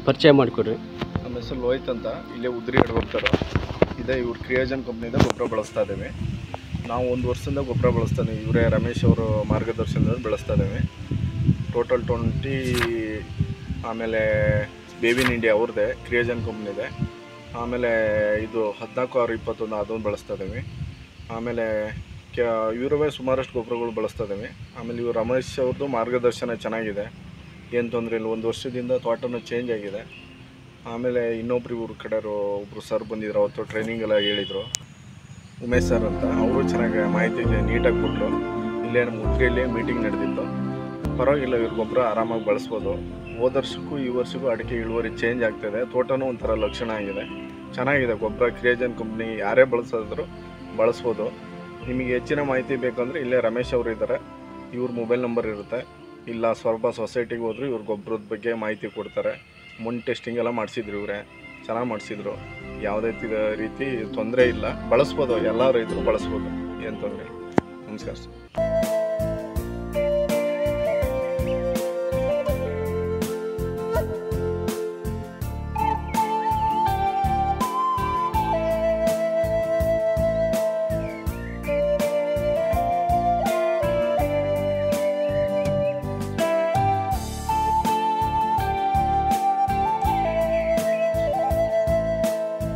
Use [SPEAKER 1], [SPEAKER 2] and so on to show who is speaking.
[SPEAKER 1] ಪರಿಚಯ ಮಾಡಿಕೊಡ್ರಿ.
[SPEAKER 2] ನಮ್ಮ ಹೆಸರು ಲೋಹಿತ್ ಅಂತ, ಇಲ್ಲೇ ಉದ್ರಿ ಹೋಗ್ತಾರೆ. ಇದೇ ಇವ್ರು ಕ್ರಿಯೋಜನ್ ಕಂಪ್ನಿಯಿಂದ ಗೊಬ್ಬರ ಬಳಸ್ತಾ ಇದ್ದೀವಿ. ನಾವು 1 ವರ್ಷದಿಂದ ಗೊಬ್ಬರ ಬಳಸ್ತಾ ಇದ್ದೀವಿ. ಇವರೇ ರಮೇಶ್ ಅವರು ಮಾರ್ಗದರ್ಶನದಲ್ಲಿ ಬೆಳೆಸ್ತಾ ಇದ್ದೀವಿ. ಟೋಟಲ್ 20 ಆಮೇಲೆ ಬೇಬಿನ್ ಇಂಡಿಯಾ ಅವ್ರದ್ದೇ ಕ್ರಿಯೋಜನ್ ಕಂಪ್ನಿದೆ. ಆಮೇಲೆ ಇದು 14/6/21 ಅದನ್ನು ಬಳಸ್ತಾ ಇದ್ದೀವಿ. ಆಮೇಲೆ ಇವರವೇ ಸುಮಾರಷ್ಟು ಗೊಬ್ಬರಗಳು ಬಳಸ್ತಾ ಇದ್ದೀವಿ. ಆಮೇಲೆ ಇವರು ರಮೇಶ್ ಅವ್ರದ್ದು ಮಾರ್ಗದರ್ಶನ ಚೆನ್ನಾಗಿದೆ, ಏನು ತೊಂದರೆ ಇಲ್ಲ. 1 ವರ್ಷದಿಂದ ತೋಟನೂ ಚೇಂಜ್ ಆಗಿದೆ. ಆಮೇಲೆ ಇನ್ನೊಬ್ರು ಇವ್ರ ಕಡೆಯವರು ಒಬ್ಬರು ಸರ್ ಬಂದಿದ್ರು, ಅವತ್ತು ಟ್ರೈನಿಂಗ್ ಎಲ್ಲ ಹೇಳಿದರು, ಉಮೇಶ್ ಸರ್ ಅಂತ. ಅವರು ಚೆನ್ನಾಗಿ ಮಾಹಿತಿ ನೀಟಾಗಿ ಕೊಟ್ಟರು. ಇಲ್ಲೇ ನಮ್ಮ ಉದ್ರಿಯಲ್ಲಿ ಮೀಟಿಂಗ್ ನಡೆದಿತ್ತು. ಪರವಾಗಿಲ್ಲ, ಇವ್ರ ಗೊಬ್ಬರ ಆರಾಮಾಗಿ ಬಳಸ್ಬೋದು. ಹೋದ ವರ್ಷಕ್ಕೂ ಈ ವರ್ಷಕ್ಕೂ ಅಡಿಕೆ ಇಳುವರಿ ಚೇಂಜ್ ಆಗ್ತಾಯಿದೆ. ತೋಟನೂ ಒಂಥರ ಲಕ್ಷಣ ಆಗಿದೆ, ಚೆನ್ನಾಗಿದೆ ಗೊಬ್ಬರ. ಕ್ರಿಯೋಜನ್ ಕಂಪ್ನಿ ಯಾರೇ ಬಳಸಿದ್ರು ಬಳಸ್ಬೋದು. ನಿಮಗೆ ಹೆಚ್ಚಿನ ಮಾಹಿತಿ ಬೇಕಂದರೆ ಇಲ್ಲೇ ರಮೇಶ್ ಅವರು ಇದ್ದಾರೆ, ಇವ್ರ ಮೊಬೈಲ್ ನಂಬರ್ ಇರುತ್ತೆ. ಇಲ್ಲ ಸ್ವಲ್ಪ ಸೊಸೈಟಿಗೆ ಹೋದ್ರು ಇವ್ರ ಗೊಬ್ಬರದ ಬಗ್ಗೆ ಮಾಹಿತಿ ಕೊಡ್ತಾರೆ. ಮಣ್ಣು ಟೆಸ್ಟಿಂಗ್ ಎಲ್ಲ ಮಾಡಿಸಿದ್ರು, ಇವರೇ ಚೆನ್ನಾಗಿ ಮಾಡಿಸಿದ್ರು. ಯಾವುದೇ ರೀತಿ ತೊಂದರೆ ಇಲ್ಲ, ಬಳಸ್ಬೋದು. ಎಲ್ಲ ರೈತರು ಬಳಸ್ಬೋದು, ಏನು ತೊಂದರೆ ಇಲ್ಲ. ನಮಸ್ಕಾರ ಸರ್.